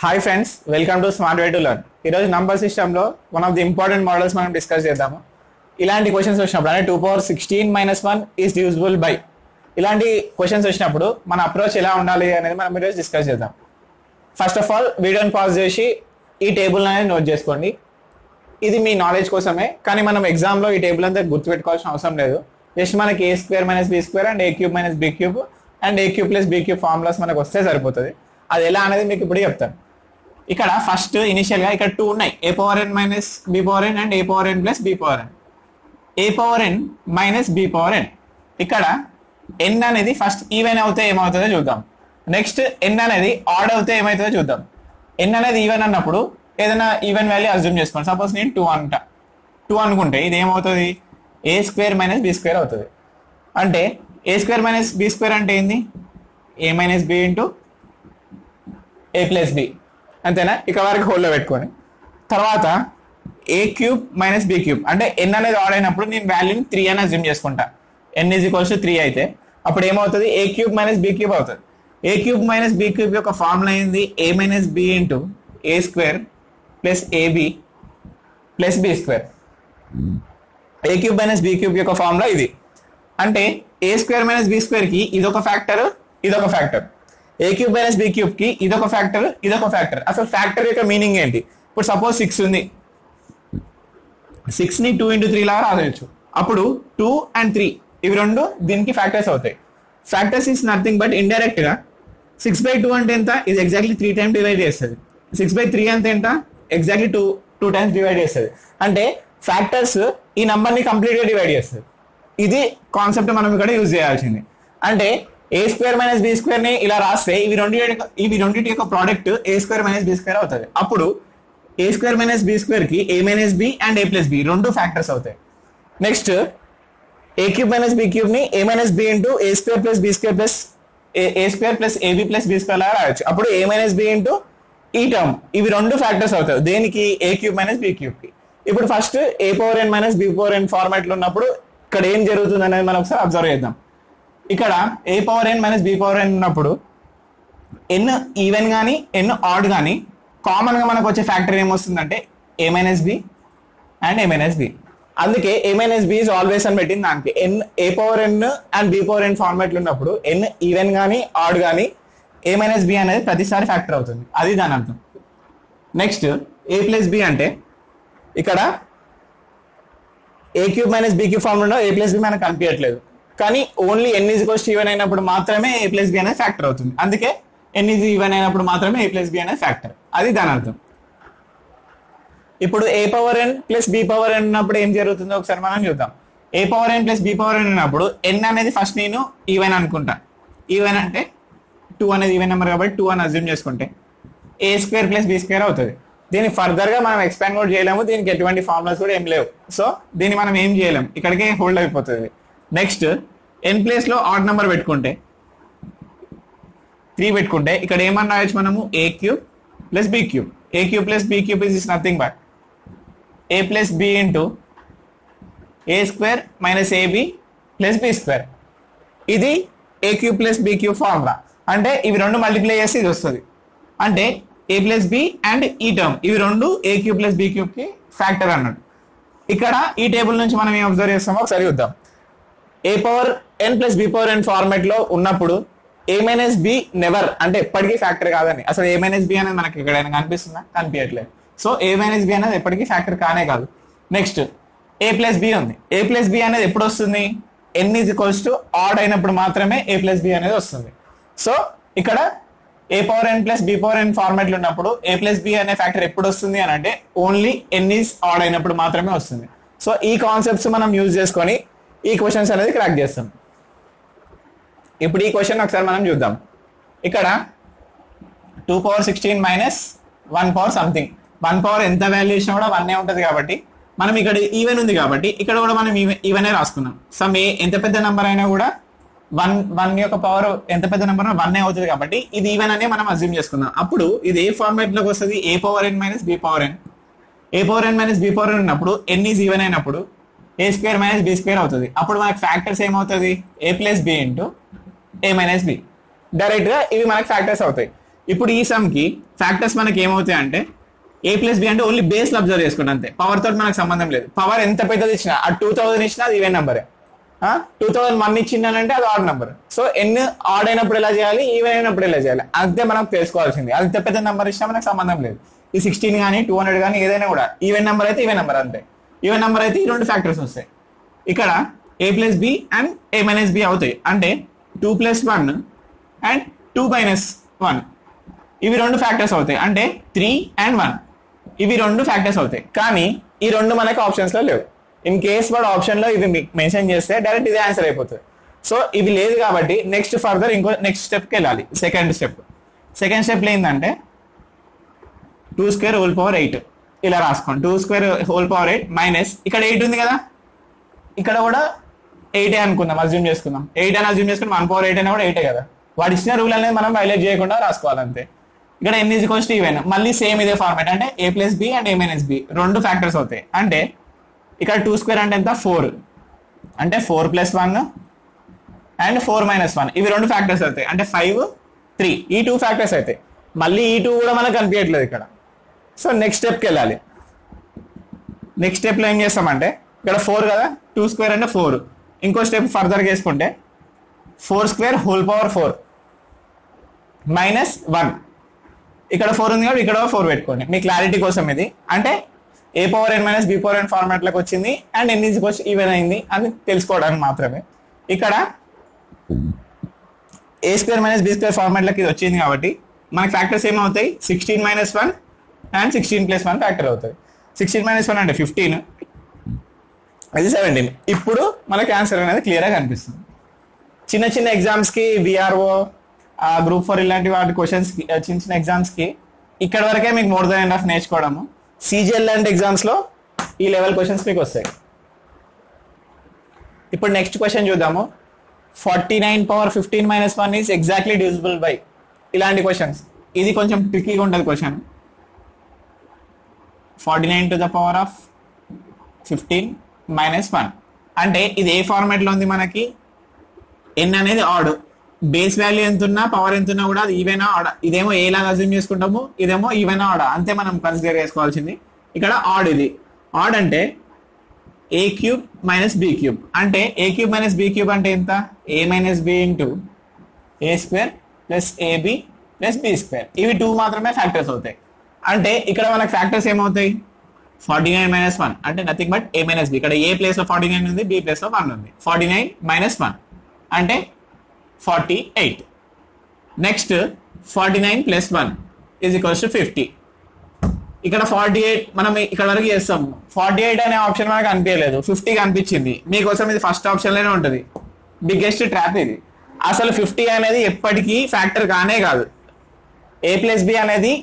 Hi friends, welcome to smart way to learn. ఈరోజు number సిస్టంలో one of the important models మనం discuss చేద్దాము. ఇలాంటి క్వశ్చన్స్ వచ్చినప్పుడు అంటే 2 power 16 - 1 ఈస్ డివిజిబుల్ బై ఇలాంటి క్వశ్చన్స్ వచ్చినప్పుడు మన అప్రోచ్ ఎలా ఉండాలి అనేది మనం ఈరోజు డిస్కస్ చేద్దాం. ఫస్ట్ ఆఫ్ ఆల్ వీడియోని పాజ్ చేసి ఈ టేబుల్ అనేది నోట్ చేసుకోండి. ఇది మీ నాలెడ్జ్ కోసమే, కానీ మనం ఎగ్జామ్లో ఈ టేబుల్ అంతా గుర్తుపెట్టుకోవాల్సిన అవసరం లేదు. జస్ట్ మనకి a² - b² and a³ - b³ and a³ + b³ formulas మనకు వస్తే సరిపోతుంది. అది ఎలా అనేది మీకు ఇప్పుడు చెప్తాను. ఇక్కడ ఫస్ట్ ఇనిషియల్ గా ఇక్కడ 2 ఉన్నాయి, a⁻n - b⁻n and a⁻n + b⁻n. a⁻n - b⁻n. ఇక్కడ n అనేది ఫస్ట్ ఈవెన్ అవుతే ఏమవుతుందో చూద్దాం. నెక్స్ట్ n అనేది ఆడ్ అవుతే ఏమవుతుందో చూద్దాం. n అనేది ఈవెన్ అన్నప్పుడు ఏదైనా ఈవెన్ వాల్యూ అజ్యూమ్ చేసుకోండి. సపోజ్ నేను 2 అంట, 2 అనుకుంటే ఇది ఏమవుతుంది, a² - b² అవుతుంది. అంటే a² - b² అంటే ఏంది, a - b into a + b, అంతేనా? ఇక్కడ వరకు హోల్లో పెట్టుకొని తర్వాత a³ - b³ అంటే n అనేది ఆడ్ అయినప్పుడు నేను వాల్యూని 3 అని అజ్యూమ్ చేసుకుంటా. n = 3 అయితే అప్పుడు ఏమవుతుంది, a³ - b³ అవుతుంది. a³ - b³ యొక్క ఫార్ములా ఏంది, a - b into a² + ab + b². a³ - b³ యొక్క ఫార్ములా ఇది. అంటే a² - b² కి ఇదొక ఫ్యాక్టర్, ఇదొక ఫ్యాక్టర్. a³ - b³ కి ఇదొక ఫ్యాక్టర్, ఇదొక ఫ్యాక్టర్. అసలు ఫ్యాక్టర్ యొక్క మీనింగ్ ఏంటి? ఇప్పుడు సపోజ్ 6 ఉంది, 6 ని 2 × 3 లాగా రాసేయచ్చు. అప్పుడు 2 and 3 ఇవి రెండు దీనికి ఫ్యాక్టర్స్ అవుతాయి. Factors is nothing but indirect గా 6/2 అంటే ఎంత, ఇది ఎగ్జాక్ట్లీ 3 times డివైడ్ చేస్తుంది. 6/3 అంటే ఎంత, ఎగ్జాక్ట్లీ 2 times డివైడ్ చేస్తుంది. అంటే ఫ్యాక్టర్స్ ఈ నంబర్ ని కంప్లీట్ గా డివైడ్ చేస్తుంది. ఇది కాన్సెప్ట్ మనం ఇక్కడ యూజ్ చేయాల్సింది. అంటే a² - b² ని ఇలా రాస్తే ఇవి రెండింటి యొక్క ప్రోడక్ట్ a² - b² అవుతుంది. అప్పుడు a² - b² కి a - b and a + b రెండు ఫ్యాక్టర్స్ అవుతాయి. నెక్స్ట్ a³ - b³ ని a - b into a² + b² plus a² + ab + b² లాగా రాయొచ్చు. అప్పుడు a - b ఇంటూ ఈ టర్మ్, ఇవి రెండు ఫ్యాక్టర్స్ అవుతాయి దేనికి, a³ - b³ కి. ఇప్పుడు ఫస్ట్ a⁻n - b⁻n ఫార్మాట్ లో ఉన్నప్పుడు ఇక్కడ ఏం జరుగుతుంది అనేది మనం ఒకసారి అబ్జర్వ్ చేద్దాం. ఇక్కడ a⁻n - b⁻n ఉన్నప్పుడు n ఈవెన్ కానీ n ఆడ్ కానీ కామన్ గా మనకు వచ్చే ఫ్యాక్టర్ ఏమొస్తుందంటే a - b and a - b. అందుకే a - b ఇస్ ఆల్వేస్ అని పెట్టింది దానికి. a⁻n అండ్ b⁻n ఫార్మాట్ లో ఉన్నప్పుడు n ఈవెన్ కానీ ఆడ్ కానీ a - b అనేది ప్రతిసారి ఫ్యాక్టర్ అవుతుంది, అది దాని అర్థం. నెక్స్ట్ a + b అంటే ఇక్కడ a³ - b³ formula a + b మనకు కనిపించట్లేదు, కానీ ఓన్లీ n ఈవెన్ అయినప్పుడు మాత్రమే a + b అనేది ఫ్యాక్టర్ అవుతుంది. అందుకే n ఈవెన్ అయినప్పుడు మాత్రమే a + b అనేది ఫ్యాక్టర్, అది దాని అర్థం. ఇప్పుడు a⁻n + b⁻n ఉన్నప్పుడు ఏం జరుగుతుందో ఒకసారి మనం చూద్దాం. a⁻n + b⁻n ఉన్నప్పుడు n అనేది ఫస్ట్ నేను ఈవెన్ అనుకుంటా. ఈవెన్ అంటే 2 అనేది ఈవెన్ నెంబర్ కాబట్టి 2 అని అజ్యూమ్ చేసుకుంటే a² + b² అవుతుంది. దీన్ని ఫర్దర్ గా మనం ఎక్స్పాండ్ కూడా చేయలేము, దీనికి ఎటువంటి ఫార్ములాస్ కూడా ఏం లేవు. సో దీన్ని మనం ఏం చేయలేము, ఇక్కడికే హోల్డ్ అయిపోతుంది. నెక్స్ట్ n ప్లేస్ లో ఆడ్ నెంబర్ పెట్టుకుంటే 3 పెట్టుకుంటే ఇక్కడ ఏమన్నా రాయొచ్చు మనము, a³ + b³. a³ + b³ is nothing but a + b into a² - ab + b². ఇది a³ + b³ ఫార్ములా. అంటే ఇవి రెండు మల్టిప్లై చేసి ఇది వస్తుంది. అంటే a + b అండ్ ఈ టర్మ్ ఇవి రెండు a³ + b³ కి ఫ్యాక్టర్ అన్నట్టు. ఇక్కడ ఈ టేబుల్ నుంచి మనం ఏం అబ్జర్వ్ చేస్తామో ఒకసారి చూద్దాం. a⁻n + b⁻n ఫార్మాట్ లో ఉన్నప్పుడు a - b నెవర్, అంటే ఎప్పటికీ ఫ్యాక్టర్ కాదని. అసలు a - b అనేది మనకి ఎక్కడైనా కనిపిస్తుందా, కనిపించట్లేదు. సో a - b అనేది ఎప్పటికీ ఫ్యాక్టర్ కానే కాదు. నెక్స్ట్ a + b ఉంది. a + b అనేది ఎప్పుడు వస్తుంది, n = ఆడ్ అయినప్పుడు మాత్రమే a + b అనేది వస్తుంది. సో ఇక్కడ a⁻n + b⁻n ఫార్మాట్ లో ఉన్నప్పుడు a + b అనే ఫ్యాక్టర్ ఎప్పుడు వస్తుంది అని అంటే ఓన్లీ n ఈజ్ ఆడ్ అయినప్పుడు మాత్రమే వస్తుంది. సో ఈ కాన్సెప్ట్స్ మనం యూజ్ చేసుకొని ఈ క్వశ్చన్స్ అనేది క్రాక్ చేస్తాం. ఇప్పుడు ఈ క్వశ్చన్ ఒకసారి మనం చూద్దాం. ఇక్కడ 2 power 16 - 1 power సంథింగ్, 1 power ఎంత వాల్యూ ఇచ్చినా కూడా 1 ఉంటుంది కాబట్టి మనం ఇక్కడ ఈవెన్ ఉంది కాబట్టి ఇక్కడ కూడా మనం ఈవెనే రాసుకున్నాం. సమ్ ఏ ఎంత పెద్ద నెంబర్ అయినా కూడా 1 యొక్క పవర్ ఎంత పెద్ద నెంబర్ 1 అవుతుంది కాబట్టి ఇది ఈవెన్ అనే మనం అజ్యూమ్ చేసుకుందాం. అప్పుడు ఇది ఏ ఫార్మాట్ లోకి వస్తుంది, a⁻n - b⁻n. a⁻n - b⁻n ఉన్నప్పుడు n ఈజ్ ఈవెన్ అయినప్పుడు a² - b² అవుతుంది. అప్పుడు మనకి ఫ్యాక్టర్స్ ఏమవుతుంది, a + b into a - b. Direct గా ఇవి మనకి ఫ్యాక్టర్స్ అవుతాయి. ఇప్పుడు ఈ సమ్ కి ఫ్యాక్టర్స్ మనకి ఏమవుతాయి అంటే a ప్లస్ బి అంటే ఓన్లీ బేస్ అబ్జర్వ్ చేసుకుంటాం అంతే, పవర్ తోటి మనకు సంబంధం లేదు. పవర్ ఎంత పెద్దది ఇచ్చినా, ఆ 2000 ఇచ్చినా అది ఈవెన్ నెంబరే, 2001 ఇచ్చిందంటే అది ఆడ్ నెంబర్. సో ఎన్ని ఆడ్ అయినప్పుడు ఎలా చేయాలి, ఈవెన్ అయినప్పుడు ఎలా చేయాలి అంతే మనం తెలుసుకోవాల్సింది. అంత పెద్ద నెంబర్ ఇచ్చినా మనకు సంబంధం లేదు. ఈ 16 కానీ 200 కానీ ఏదైనా కూడా ఈవెన్ నెంబర్ అయితే ఈవెన్ నెంబర్ అంతే. ఈవెన్ నెంబర్ అయితే ఈ రెండు ఫ్యాక్టర్స్ వస్తాయి. ఇక్కడ a plus B and a minus B అవుతాయి. అంటే 2 ప్లస్ 1 అండ్ 2 మైనస్ 1 ఇవి రెండు ఫ్యాక్టర్స్ అవుతాయి. అంటే 3 and 1 ఇవి రెండు ఫ్యాక్టర్స్ అవుతాయి. కానీ ఈ రెండు మనకి ఆప్షన్స్ లో లేవు. ఇన్ కేస్ వాడు ఆప్షన్ లో ఇవి మెన్షన్ చేస్తే డైరెక్ట్ ఇదే ఆన్సర్ అయిపోతుంది. సో ఇవి లేదు కాబట్టి నెక్స్ట్ ఫర్దర్ ఇంకో నెక్స్ట్ స్టెప్కి వెళ్ళాలి. సెకండ్ స్టెప్ ఏంటంటే 2 స్క్వేర్ హోల్ పవర్ 8 ఇలా రాసుకోండి. 2 స్క్వేర్ హోల్ పవర్ 8 మైనస్ ఇక్కడ 8 ఉంది కదా, ఇక్కడ కూడా 8 అనుకుందాం, అజ్యూమ్ చేసుకుందాం. 8 అని అజ్యూమ్ చేసుకుని 1 పవర్ 8 అయినా కూడా 8 కదా. వాడు ఇచ్చిన రూల్ అనేది మనం వైలేట్ చేయకుండా రాసుకోవాలంతే. ఇక్కడ n ఈజ్ ఈవెన్, మళ్ళీ సేమ్ ఇదే ఫార్మాట్. అంటే a plus B and a minus B రెండు ఫ్యాక్టర్స్ అవుతాయి. అంటే ఇక్కడ 2 స్క్వేర్ అంటే ఎంత 4, అంటే 4 ప్లస్ 1 అండ్ 4 మైనస్ 1 ఇవి రెండు ఫ్యాక్టర్స్ అవుతాయి. అంటే 5 3 ఈ 2 ఫ్యాక్టర్స్ అవుతాయి. మళ్ళీ ఈ 2 కూడా మనకు కనిపించట్లేదు ఇక్కడ. సో నెక్స్ట్ స్టెప్కి వెళ్ళాలి. నెక్స్ట్ స్టెప్లో ఏం చేస్తామంటే ఇక్కడ 4 కదా, 2 స్క్వేర్ అంటే 4. ఇంకో స్టెప్ ఫర్దర్గా వేసుకుంటే 4 స్క్వేర్ హోల్ పవర్ 4 మైనస్ 1. ఇక్కడ 4 ఉంది కాబట్టి ఇక్కడ 4 పెట్టుకోండి మీ క్లారిటీ కోసం. ఇది అంటే a power n minus B power n ఫార్మాట్లోకి వచ్చింది అండ్ n ఈజ్ ఈవెన్ అయింది అని తెలుసుకోవడానికి మాత్రమే. ఇక్కడ a square minus B square ఫార్మాట్లోకి ఇది వచ్చింది కాబట్టి మనకి ఫ్యాక్టర్స్ ఏమవుతాయి, 16 మైనస్ 1 అండ్ 16 ప్లస్ 1 ఫ్యాక్టర్ అవుతుంది. 16 మైనస్ 1 అంటే 15, అది 17. ఇప్పుడు మనకి ఆన్సర్ అనేది క్లియర్గా కనిపిస్తుంది. చిన్న చిన్న ఎగ్జామ్స్కి విఆర్ఓ గ్రూప్ 4 ఇలాంటి వాటి క్వశ్చన్స్ చిన్న చిన్న ఎగ్జామ్స్కి ఇక్కడ వరకే మీకు మోర్ దెన్ ఎనఫ్ నేర్చుకోవడము. CGL లాంటి ఎగ్జామ్స్లో ఈ లెవెల్ క్వశ్చన్స్ మీకు వస్తాయి. ఇప్పుడు నెక్స్ట్ క్వశ్చన్ చూద్దాము. 49 power 15 minus 1 is exactly divisible by ఇలాంటి క్వశ్చన్స్. ఇది కొంచెం ట్రికీగా ఉంటుంది question. 49 to the power of 15 minus 1 అంటే ఇది ఏ ఫార్మాట్లో ఉంది మనకి, n అనేది ఆడ్, బేస్ వాల్యూ ఎంత ఉన్నా పవర్ ఎంత ఉన్నా కూడా అది ఈవెన్ ఆడ్. ఇదేమో ఏ లాగా అజ్యూమ్ చేసుకుంటాము, ఇదేమో ఈవెన్ ఆడ్ అంతే మనం కన్సిడర్ చేసుకోవాల్సింది. ఇక్కడ ఆడ్, ఇది ఆడ్ అంటే a cube minus B cube. అంటే a cube minus B cube అంటే ఎంత, a minus B into a square plus ab plus B square. ఇవి 2 మాత్రమే ఫ్యాక్టర్స్ అవుతాయి. అంటే ఇక్కడ మనకు ఫ్యాక్టర్స్ ఏమవుతాయి, 49 మైనస్ 1 అంటే nothing but a minus B. ఇక్కడ a ప్లేస్ లో 49 ఉంది, b ప్లేస్ లో 1 ఉంది. 49 మైనస్ 1 అంటే 48. Next 49 plus 1 is equals to 50. ఇక్కడ 48 మనం ఇక్కడ వరకు చేస్తాం. 48 అనే ఆప్షన్ మనకు అనిపించలేదు, 50 కనిపించింది. మీకోసం ఇది ఫస్ట్ ఆప్షన్ లోనే ఉంటుంది. బిగ్గెస్ట్ ట్రాప్ ఇది. అసలు 50 అనేది ఎప్పటికీ ఫ్యాక్టర్ కానే కాదు. a ప్లస్ బి అనేది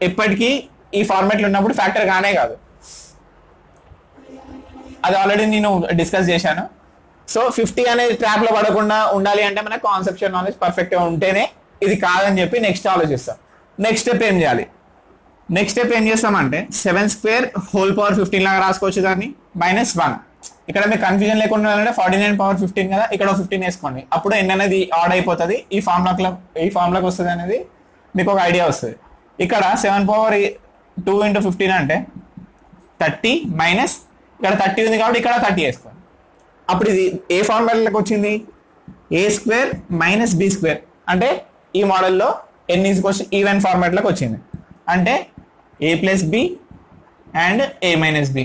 ఎప్పటికీ ఈ ఫార్మాట్లో ఉన్నప్పుడు ఫ్యాక్టర్ కానే కాదు. అది ఆల్రెడీ నేను డిస్కస్ చేశాను. సో 50 అనేది ట్రాప్ లో పడకుండా ఉండాలి అంటే మనకు కాన్సెప్చువల్ నాలెడ్జ్ పర్ఫెక్ట్ గా ఉంటేనే ఇది కాదని చెప్పి నెక్స్ట్ ఆలోచిస్తాం. నెక్స్ట్ స్టెప్ ఏం చేయాలి, నెక్స్ట్ స్టెప్ ఏం చేస్తామంటే 7 స్క్వేర్ హోల్ పవర్ 15 లాగా రాసుకోవచ్చు దాన్ని, మైనస్ 1. ఇక్కడ మీకు కన్ఫ్యూజన్ లేకుండా ఉండాలంటే 49 పవర్ 15 కదా, ఇక్కడ 15 వేసుకోండి. అప్పుడు n అనేది ఆడ్ అయిపోతుంది, ఈ ఫార్ములాకి వస్తుంది అనేది మీకు ఒక ఐడియా వస్తుంది. ఇక్కడ 7 పవర్ 2 ఇంటూ 15 అంటే 30 మైనస్ ఇక్కడ 30 ఉంది కాబట్టి ఇక్కడ 30 వేసుకోండి. అప్పుడు ఇది ఏ ఫార్మాట్లోకి వచ్చింది, a square minus B square. అంటే ఈ మోడల్లో n ఈజ్ ఈవెన్ ఫార్మాట్లోకి వచ్చింది. అంటే a plus B and a minus B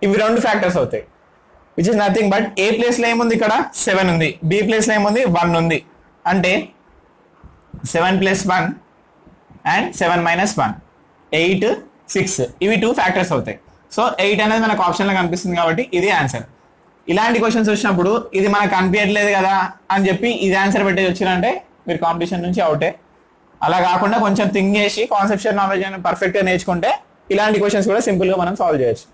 ఇవి రెండు ఫ్యాక్టర్స్ అవుతాయి. Which is nothing but a ప్లేస్లో ఏముంది, ఇక్కడ 7 ఉంది, b ప్లేస్లో ఏముంది 1 ఉంది. అంటే 7 ప్లస్ 1 అండ్ 7 మైనస్ 1 8 6 ఇవి 2 ఫ్యాక్టర్స్ అవుతాయి. సో 8 అనేది మనకు ఆప్షన్లో కనిపిస్తుంది కాబట్టి ఇది ఆన్సర్. ఇలాంటి క్వశ్చన్స్ వచ్చినప్పుడు ఇది మనకు కనిపించట్లేదు కదా అని చెప్పి ఇది ఆన్సర్ పెట్టేసి వచ్చినంటే మీరు కాంపిటీషన్ నుంచి అవుటే. అలా కాకుండా కొంచెం థింక్ చేసి కాన్సెప్చువల్ నాలెడ్జ్ అని పర్ఫెక్ట్గా నేర్చుకుంటే ఇలాంటి క్వశ్చన్స్ కూడా సింపుల్గా మనం సాల్వ్ చేయొచ్చు.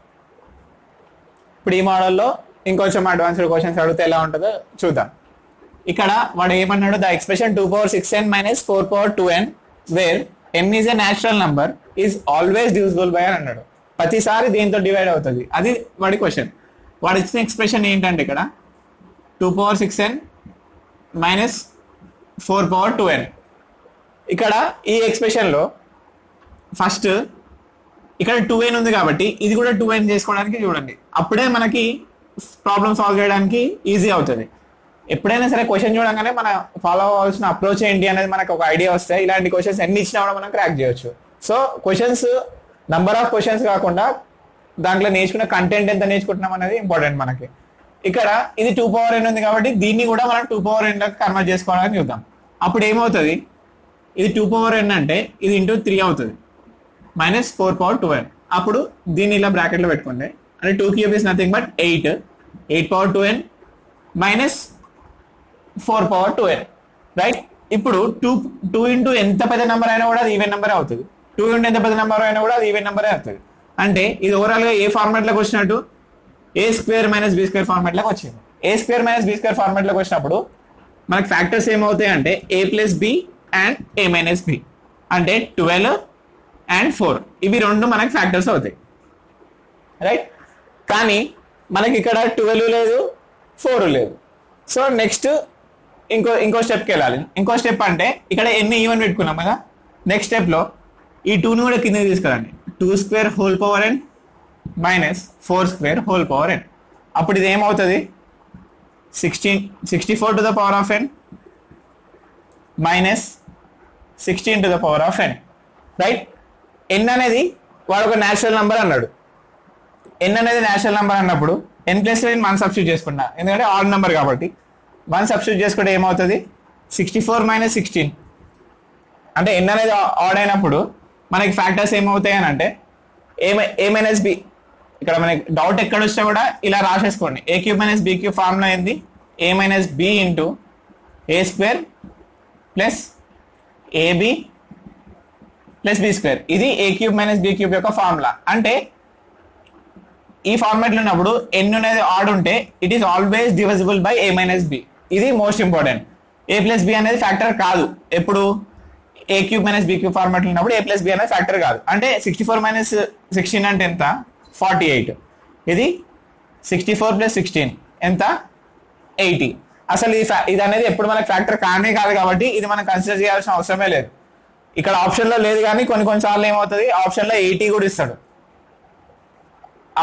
ఇప్పుడు ఈ మోడల్లో ఇంకొంచెం అడ్వాన్స్డ్ క్వశ్చన్స్ అడిగితే ఎలా ఉంటుందో చూద్దాం. ఇక్కడ వాడు ఏమన్నాడు, the expression 2 power 6n minus 4 power 2n where n is a natural number is always divisible by అని అన్నాడు. ప్రతిసారి దీంతో డివైడ్ అవుతుంది, అది వాడి క్వశ్చన్. వాడు ఇచ్చిన ఎక్స్ప్రెషన్ ఏంటంటే ఇక్కడ 2 power 6n minus 4 power 2n ఇక్కడ ఈ ఎక్స్ప్రెషన్లో ఫస్ట్ ఇక్కడ 2n ఉంది కాబట్టి ఇది కూడా 2n చేసుకోవడానికి చూడండి, అప్పుడే మనకి ప్రాబ్లమ్ సాల్వ్ చేయడానికి ఈజీ అవుతుంది. ఎప్పుడైనా సరే క్వశ్చన్ చూడగానే మన ఫాలో అవ్వాల్సిన అప్రోచ్ ఏంటి అనేది మనకు ఒక ఐడియా వస్తే ఇలాంటి క్వశ్చన్స్ ఎన్ని ఇచ్చినా కూడా మనం క్రాక్ చేయొచ్చు. So questions number of questions కాకుండా దాంట్లో నేర్చుకున్న కంటెంట్ ఎంత నేర్చుకుంటున్నాం అనేది ఇంపార్టెంట్ మనకి. ఇక్కడ ఇది 2n ఉంది కాబట్టి దీన్ని కూడా మనం 2n లోకి కన్వర్ట్ చేసుకోవడానికి చూద్దాం. అప్పుడు ఏమవుతుంది, ఇది 2n అంటే ఇది ఇంటూ 3 అవుతుంది, మైనస్ 4/2n. అప్పుడు దీన్ని ఇలా బ్రాకెట్లో పెట్టుకోండి, అంటే 2 cube is nothing but 8/2n minus 4/2n, right. ఇప్పుడు 2 ఇంటూ ఎంత పెద్ద నెంబర్ అయినా కూడా అది ఈవెన్ నెంబర్ అవుతుంది, 2 ఇంటూ ఎంత పెద్ద నెంబర్ అయినా కూడా అది ఈవెన్ నెంబరే అవుతుంది. అంటే ఇది ఓవరాల్గా ఏ ఫార్మాట్లోకి వచ్చినట్టు, a² - b² ఫార్మాట్లోకి వచ్చింది. a² - b² ఫార్మాట్లోకి వచ్చినప్పుడు మనకి ఫ్యాక్టర్స్ ఏమవుతాయి అంటే a + b and a - b, అంటే 12 and 4 ఇవి రెండు మనకి ఫ్యాక్టర్స్ అవుతాయి, రైట్. కానీ మనకి ఇక్కడ 12 లేదు, 4 లేదు. సో నెక్స్ట్ ఇంకో స్టెప్కి వెళ్ళాలి. ఇంకో స్టెప్ అంటే ఇక్కడ ఎన్ని ఈవెన్ పెట్టుకున్నాం కదా, నెక్స్ట్ స్టెప్లో ఈ 2ని కూడా కిందకి తీసుకురండి, 2² whole power n minus 4² whole power n. అప్పుడు ఇది ఏమవుతుంది, 64 to the power of n minus 16 to the power of n, right. n అనేది వాడు ఒక న్యాచురల్ నెంబర్ అన్నాడు. n అనేది న్యాచురల్ నెంబర్ అన్నప్పుడు n ప్లస్ 1 సబ్స్టిట్యూట్ చేసుకున్నా, ఎందుకంటే ఆడ్ నెంబర్ కాబట్టి 1 సబ్స్టిట్యూట్ చేసుకుంటే ఏమవుతుంది, 64 - 16. అంటే n అనేది ఆడ్ అయినప్పుడు మనకి ఫ్యాక్టర్స్ ఏమవుతాయి అని అంటే a - b. ఇక్కడ మనకి డౌట్ ఎక్కడ వచ్చినా కూడా ఇలా రాసేసుకోండి, a³ - b³ ఫార్ములా ఏంది, a - b into a² plus ab plus b². ఇది a³ - b³ యొక్క ఫార్ములా. అంటే ఈ ఫార్మాట్లో ఉన్నప్పుడు n అనేది ఆడ్ ఉంటే it is always divisible by a - b. ఇది మోస్ట్ ఇంపార్టెంట్. a + b అనేది ఫ్యాక్టర్ కాదు, ఎప్పుడు a³ - b³ ఫార్మాట్లో ఉన్నప్పుడు a + b అనేది ఫ్యాక్టర్ కాదు. అంటే 64 - 16 అంటే ఎంత, 48. ఇది 64 + 16 ఎంత, 80. అసలు ఇది అనేది ఎప్పుడు మనకి ఫ్యాక్టర్ కానే కాదు కాబట్టి ఇది మనం కన్సిడర్ చేయాల్సిన అవసరమే లేదు. ఇక్కడ ఆప్షన్లో లేదు, కానీ కొన్నిసార్లు ఏమవుతుంది, ఆప్షన్లో 80 కూడా ఇస్తాడు,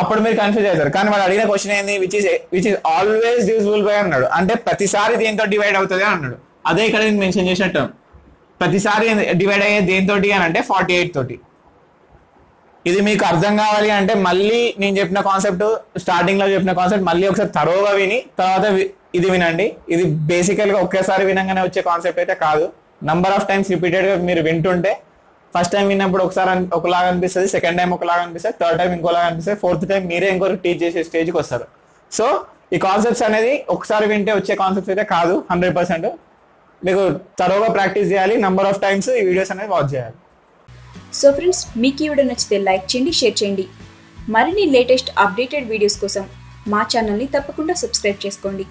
అప్పుడు మీరు కన్ఫ్యూజ్ అవుతారు. కానీ వాడు అడిగిన క్వశ్చన్ ఏంది, which is always divisible by అన్నాడు, అంటే ప్రతిసారి దేంతో డివైడ్ అవుతుంది అన్నాడు. అదే ఇక్కడ నేను మెన్షన్ చేసినట్టు ప్రతిసారి డివైడ్ అయ్యే దేంతో అని అంటే 48 తోటి. ఇది మీకు అర్థం కావాలి అంటే మళ్ళీ నేను చెప్పిన కాన్సెప్ట్, స్టార్టింగ్ లో చెప్పిన కాన్సెప్ట్ మళ్ళీ ఒకసారి తరోగా విని తర్వాత ఇది వినండి. ఇది బేసికల్ గా ఒకేసారి వినంగానే వచ్చే కాన్సెప్ట్ అయితే కాదు. నంబర్ ఆఫ్ టైమ్స్ రిపీటెడ్ గా మీరు వింటుంటే ఫస్ట్ టైం విన్నప్పుడు ఒకసారి ఒకలాగా అనిపిస్తుంది, సెకండ్ టైం ఒకలాగా అనిపిస్తుంది, థర్డ్ టైం ఇంకోలాగా అనిపిస్తుంది, ఫోర్త్ టైం మీరే ఇంకొకరు టీచ్ చేసే స్టేజ్కి వస్తారు. సో ఈ కాన్సెప్ట్స్ అనేది ఒకసారి వింటే వచ్చే కాన్సెప్ట్స్ అయితే కాదు, 100%. మీకు తరోగా ప్రాక్టీస్ చేయాలి, నంబర్ ఆఫ్ టైమ్స్ ఈ వీడియోస్ అనేది వాచ్ చేయాలి. సో ఫ్రెండ్స్, మీకు ఈ వీడియో నచ్చితే లైక్ చేయండి, షేర్ చేయండి. మరిన్ని లేటెస్ట్ అప్డేటెడ్ వీడియోస్ కోసం మా ఛానల్ని తప్పకుండా సబ్స్క్రైబ్ చేసుకోండి.